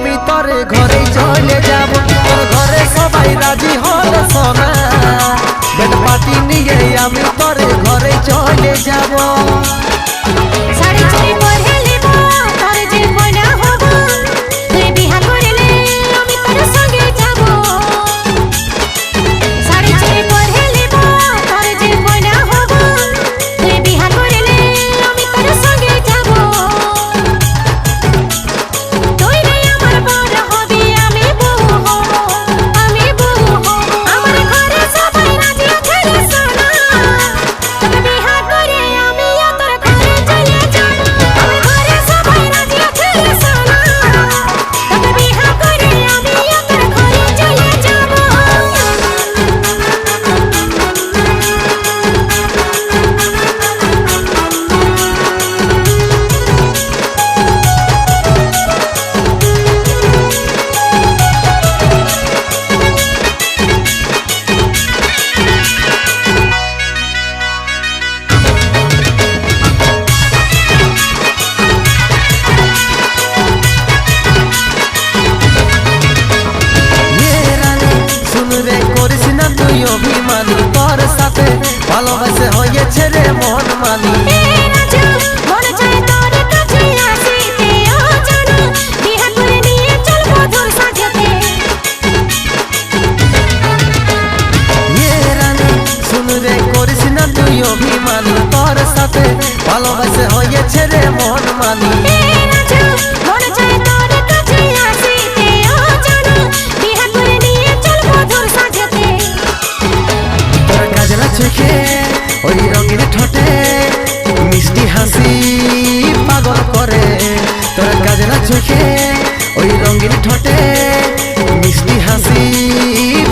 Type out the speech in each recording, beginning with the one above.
আমি তোরে ঘরে চলে যাব তোর ঘরে সবাই রাজি হলে সোনা বেড পাটি নিয়ে আমি তোরে ঘরে চলে যাব শাড়ি চুড়ি পরে নেব তোর যে ময়না হব তুই বিয়া করলে আমি তোর সঙ্গে যাব শাড়ি চুড়ি পরে নেব তোর যে ময়না হব তুই বিয়া করলে আমি তোর সঙ্গে যাব তুই রে আমার বর হবি আমি বউ হব আমার ঘরে সবাই রাজি আছে রে সোনা তোকে বিয়া করে আমি তোর ঘরে চলে যাব আমার ঘরে সবাই রাজি আছে রে সোনা তোকে বিয়া করে আমি তোর ঘরে চলে যাব অভিমানী তোর সাথে ভালোবাসে হয়েছে রে মন মানি মন চায় তোর কাছে আসিতে ও জানো বিয়া করে নিয়ে চল মধুর সাজতে রানী শুন রে করিস না তুই অভিমানী তোর সাথে ভালোবাসে হয়েছে রে মন মানি মন চায় তোর কাছে আসিতে ও জানো বিয়া করে নিয়ে চল মধুর সাজতে তোর কাজলা চোখে ওই রঙিন ঠোঁটে মিষ্টি হাসি পাগল করে তোর কাজলা চোখে ওই রঙিন ঠোঁটে মিষ্টি হাসি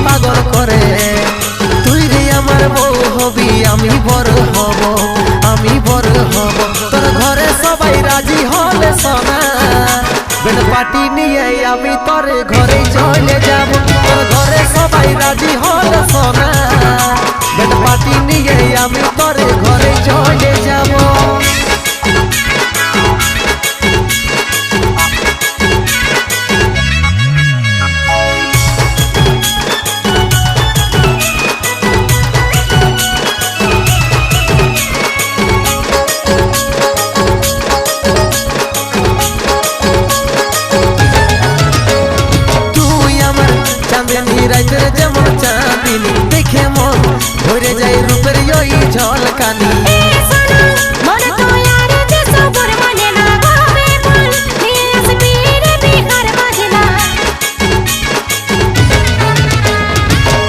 পাগল করে তুই রে আমার বউ হবি আমি বড় হব তোর ঘরে সবাই রাজি হলে সোনা বেড পাটি নিয়ে আমি তোর ঘরে চলে যাব তোর ঘরে সবাই রাজি হলে সোনা বেড পাটি নিয়ে আমি তোর ঘরে চলে যাব রাইতের যেমন চাঁদিনী দেখে মন ভরে যায় রূপের ওই ঝলকানি মন তো আর যে সবর মানে না হবে বল নিয়ে আসবি রে বিহার বাজনা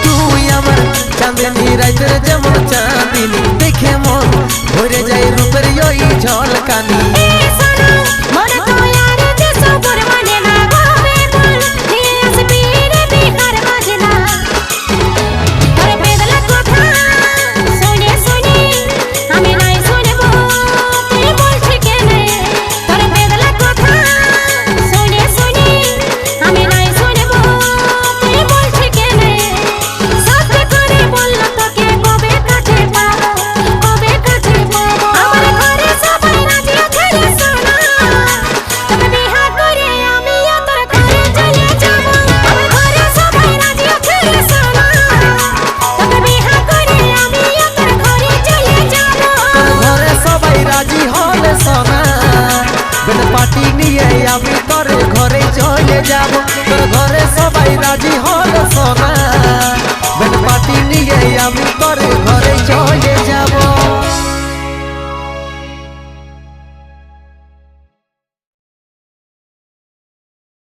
তুই আমার চাঁদিনী রাইতের যেমন চাঁদিনী দেখে মন ভরে যায় রূপের ওই ঝলকানি মন তো আর যে সবর মানে না হবে বল নিয়ে আসবি রে বিহার বাজনা তোর বেদলা কথা শুনে শুনে আমি নাই শুনব তুই বলছি কেনে তোর বেদলা কথা শুনে শুনে আমি নাই শুনব তুই বলছি কেনে সত্যি করে বলল তোকে কবে কাছে পাবো আমার ঘরে সবাই রাজি আছে রে সোনা তোকে বিয়া করে আমি তোর ঘরে চলে যাব আমার ঘরে সবাই রাজি আছে রে সোনা তোকে বিয়া করে আমি তোর ঘরে চলে যাব তোর ঘরে সবাই রাজি হলে সোনা বেড পাটি নিয়ে আমি তোর ঘরে চলে যাব তোর ঘরে সবাই রাজি হলে